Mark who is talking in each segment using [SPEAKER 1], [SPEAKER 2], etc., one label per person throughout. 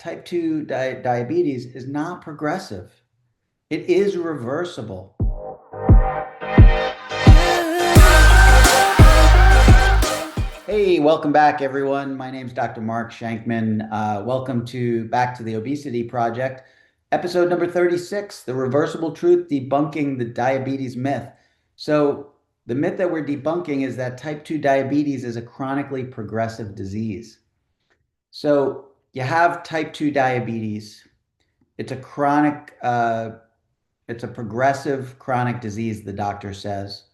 [SPEAKER 1] type 2 diabetes is not progressive. It is reversible. Hey, welcome back, everyone. My name is Dr. Mark Shankman. Welcome back to the Obesity Project, episode number 36, The Reversible Truth, Debunking the Diabetes Myth. So the myth that we're debunking is that type 2 diabetes is a chronically progressive disease. So you have type 2 diabetes. It's a progressive chronic disease, the doctor says.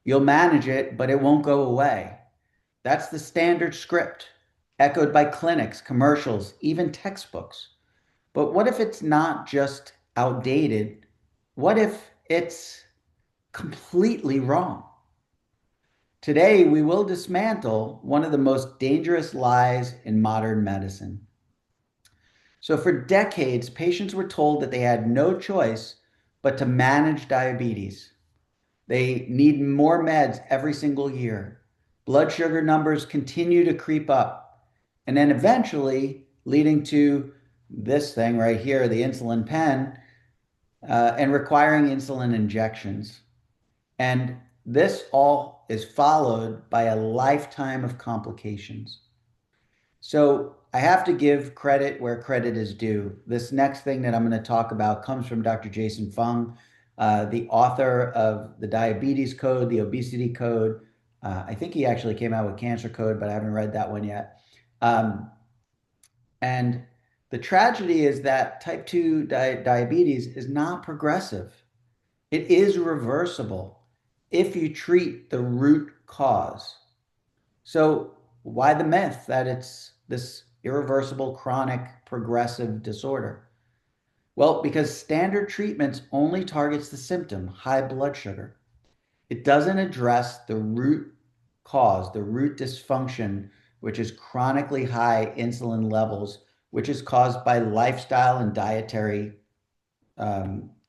[SPEAKER 1] You'll manage it, but it won't go away. That's the standard script, echoed by clinics, commercials, even textbooks. But what if it's not just outdated? What if it's completely wrong? Today, we will dismantle one of the most dangerous lies in modern medicine. So, for decades, patients were told that they had no choice but to manage diabetes. They need more meds every single year. Blood sugar numbers continue to creep up, and then eventually leading to this thing right here, the insulin pen, and requiring insulin injections. And this all is followed by a lifetime of complications. So I have to give credit where credit is due. This next thing that I'm going to talk about comes from Dr. Jason Fung, the author of the Diabetes Code, the Obesity Code. I think he actually came out with Cancer Code, but I haven't read that one yet. And the tragedy is that type 2 diabetes is not progressive. It is reversible if you treat the root cause. So why the myth that it's this irreversible, chronic, progressive disorder? Well, because standard treatments only targets the symptom, high blood sugar. It doesn't address the root cause, the root dysfunction, which is chronically high insulin levels, which is caused by lifestyle and dietary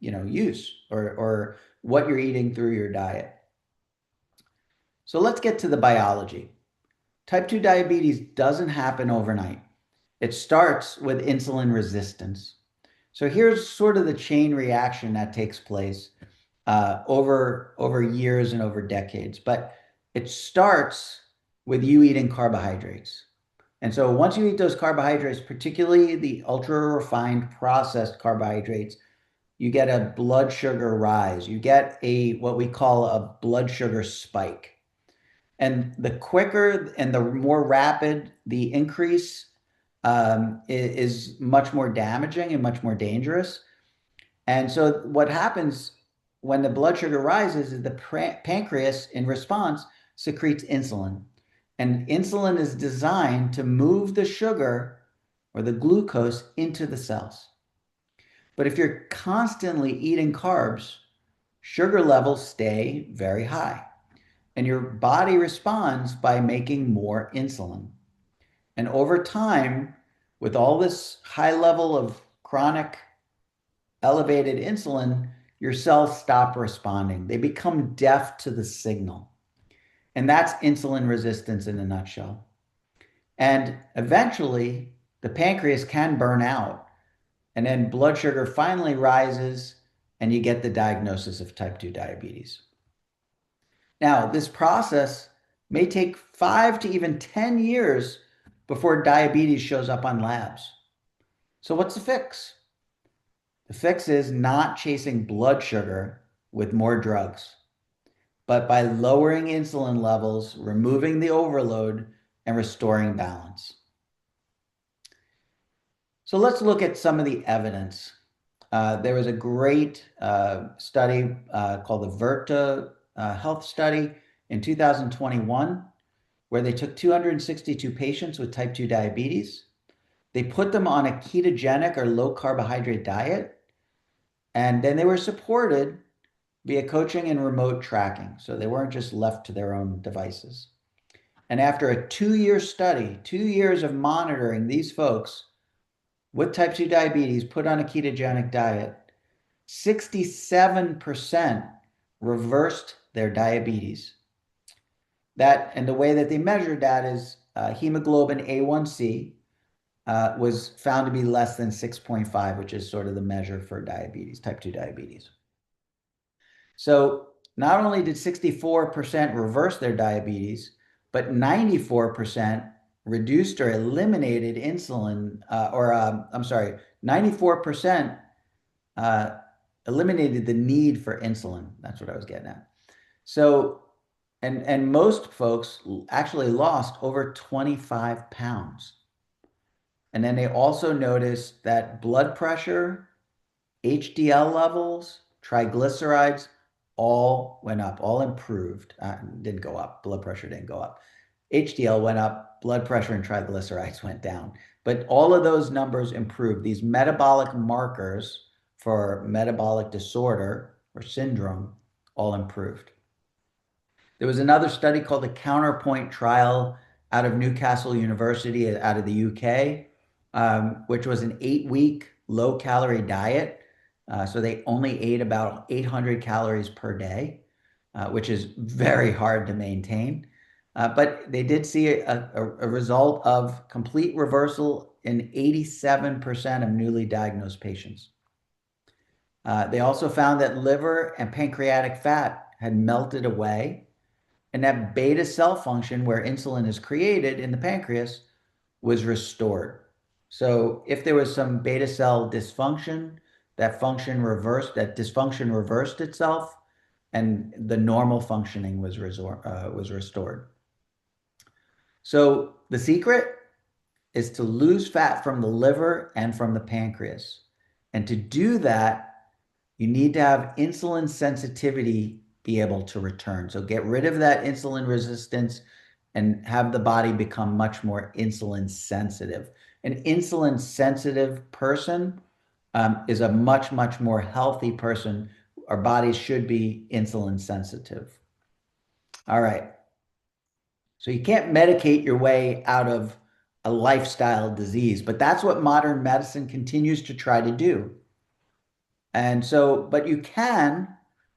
[SPEAKER 1] use or what you're eating through your diet. So let's get to the biology. Type 2 diabetes doesn't happen overnight. It starts with insulin resistance. So here's sort of the chain reaction that takes place over years and over decades. But it starts with you eating carbohydrates. And so once you eat those carbohydrates, particularly the ultra refined processed carbohydrates, you get a blood sugar rise. You get what we call a blood sugar spike. And the quicker and the more rapid the increase is much more damaging and much more dangerous. And so what happens when the blood sugar rises is the pancreas, in response, secretes insulin. And insulin is designed to move the sugar or the glucose into the cells. But if you're constantly eating carbs, sugar levels stay very high. And your body responds by making more insulin. And over time, with all this high level of chronic elevated insulin, your cells stop responding. They become deaf to the signal. And that's insulin resistance in a nutshell. And eventually, the pancreas can burn out. And then blood sugar finally rises, and you get the diagnosis of type 2 diabetes. Now, this process may take 5 to even 10 years before diabetes shows up on labs. So what's the fix? The fix is not chasing blood sugar with more drugs, but by lowering insulin levels, removing the overload, and restoring balance. So let's look at some of the evidence. There was a great study called the Virta health study in 2021, where they took 262 patients with type 2 diabetes. They put them on a ketogenic or low carbohydrate diet, and then they were supported via coaching and remote tracking. So they weren't just left to their own devices. And after a 2-year study, 2 years of monitoring these folks with type 2 diabetes put on a ketogenic diet, 67% reversed their diabetes. And the way that they measured that is hemoglobin A1C, was found to be less than 6.5, which is sort of the measure for diabetes, type 2 diabetes. So not only did 64% reverse their diabetes, but 94% reduced or eliminated insulin, I'm sorry, 94% uh, eliminated the need for insulin. That's what I was getting at. So, and most folks actually lost over 25 pounds. And then they also noticed that blood pressure, HDL levels, triglycerides all went up, all improved. Didn't go up. Blood pressure didn't go up. HDL went up, blood pressure and triglycerides went down. But all of those numbers improved. These metabolic markers for metabolic disorder or syndrome all improved. There was another study called the Counterpoint trial out of Newcastle University, out of the UK, which was an 8-week low-calorie diet. So they only ate about 800 calories per day, which is very hard to maintain. But they did see a result of complete reversal in 87% of newly diagnosed patients. They also found that liver and pancreatic fat had melted away, and that beta cell function, where insulin is created in the pancreas, was restored. So if there was some beta cell dysfunction, that dysfunction reversed itself, and the normal functioning was restored. So the secret is to lose fat from the liver and from the pancreas. And to do that, you need to have insulin sensitivity be able to return. So get rid of that insulin resistance and have the body become much more insulin sensitive. An insulin sensitive person is a much, much more healthy person. Our bodies should be insulin sensitive. All right. So you can't medicate your way out of a lifestyle disease, but that's what modern medicine continues to try to do. And so, but you can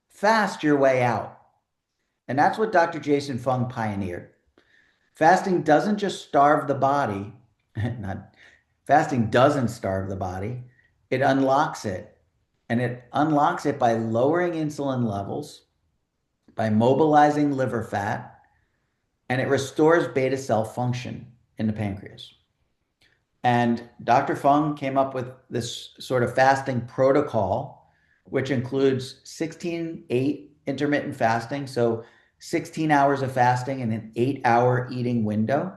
[SPEAKER 1] fast your way out. And that's what Dr. Jason Fung pioneered. Fasting doesn't just starve the body, not fasting doesn't starve the body, it unlocks it. And it unlocks it by lowering insulin levels, by mobilizing liver fat, and it restores beta cell function in the pancreas. And Dr. Fung came up with this sort of fasting protocol, which includes 16-8 intermittent fasting. So 16 hours of fasting and an 8-hour eating window,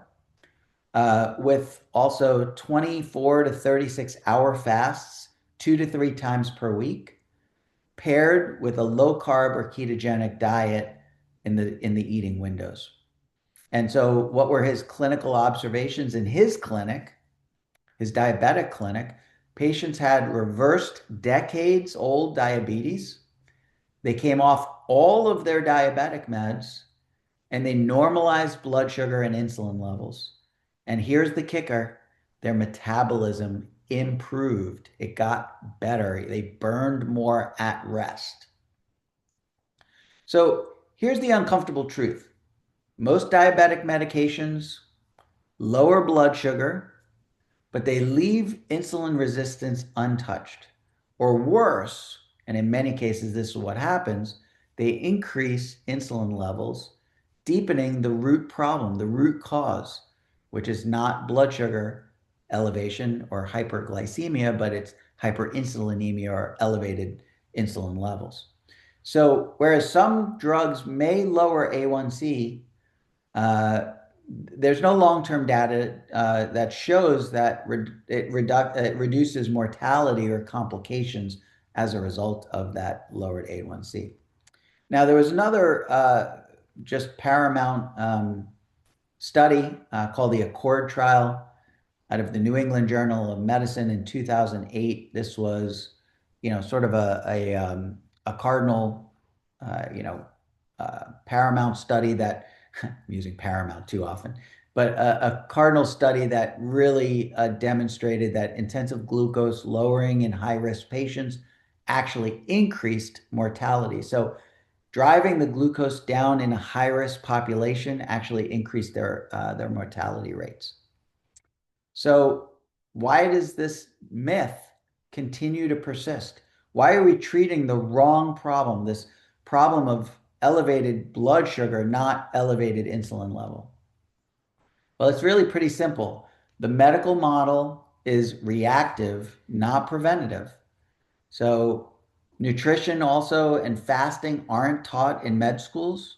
[SPEAKER 1] with also 24 to 36-hour fasts 2 to 3 times per week, paired with a low carb or ketogenic diet in the eating windows. And so what were his clinical observations in his clinic? His diabetic clinic, patients had reversed decades old diabetes. They came off all of their diabetic meds and they normalized blood sugar and insulin levels. And here's the kicker, their metabolism improved. It got better. They burned more at rest. So here's the uncomfortable truth. Most diabetic medications lower blood sugar, but they leave insulin resistance untouched. Or worse, and in many cases, this is what happens, they increase insulin levels, deepening the root problem, the root cause, which is not blood sugar elevation or hyperglycemia, but it's hyperinsulinemia or elevated insulin levels. So, whereas some drugs may lower A1C, there's no long-term data that shows that it reduces mortality or complications as a result of that lowered A1C. Now, there was another just paramount study called the Accord trial out of the New England Journal of Medicine in 2008. This was, sort of a cardinal, paramount study that I'm using paramount too often, but a cardinal study that really demonstrated that intensive glucose lowering in high-risk patients actually increased mortality. So driving the glucose down in a high-risk population actually increased their mortality rates. So why does this myth continue to persist? Why are we treating the wrong problem, this problem of elevated blood sugar, not elevated insulin level? Well, it's really pretty simple. The medical model is reactive, not preventative. So, nutrition also and fasting aren't taught in med schools.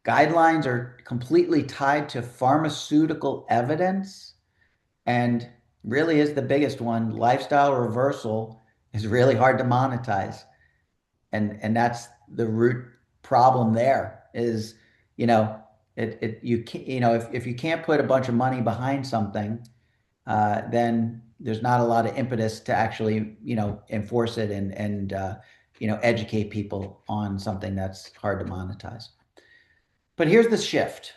[SPEAKER 1] Guidelines are completely tied to pharmaceutical evidence. And really is the biggest one, lifestyle reversal is really hard to monetize. And that's the root problem there is, you know, you can't, if you can't put a bunch of money behind something, then there's not a lot of impetus to actually, enforce it and educate people on something that's hard to monetize. But here's the shift.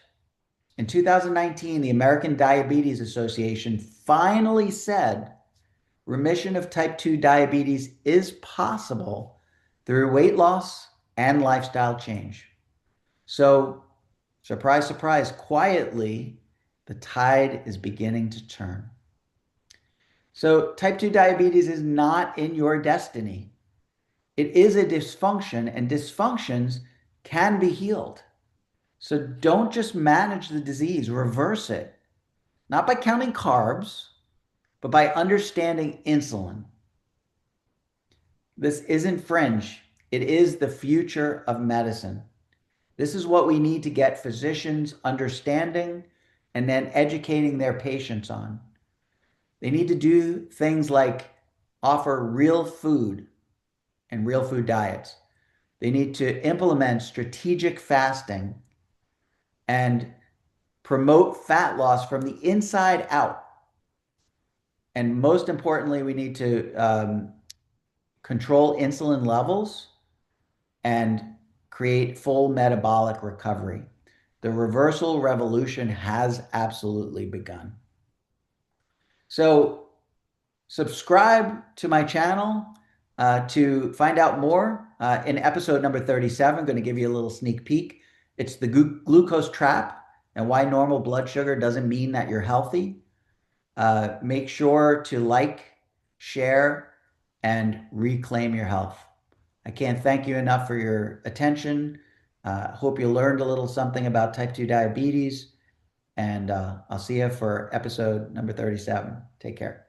[SPEAKER 1] In 2019, the American Diabetes Association finally said remission of type 2 diabetes is possible through weight loss and lifestyle change. So, surprise, surprise, quietly, the tide is beginning to turn. So, type 2 diabetes is not in your destiny. It is a dysfunction, and dysfunctions can be healed. So, don't just manage the disease, reverse it. Not by counting carbs, but by understanding insulin. This isn't fringe, it is the future of medicine. This is what we need to get physicians understanding and then educating their patients on. They need to do things like offer real food and real food diets. They need to implement strategic fasting and promote fat loss from the inside out. And most importantly, we need to control insulin levels and create full metabolic recovery. The reversal revolution has absolutely begun. So, subscribe to my channel to find out more. In episode number 37, I'm going to give you a little sneak peek. It's the glucose trap and why normal blood sugar doesn't mean that you're healthy. Make sure to like, share, and reclaim your health. I can't thank you enough for your attention. Hope you learned a little something about type 2 diabetes, and I'll see you for episode number 37. Take care.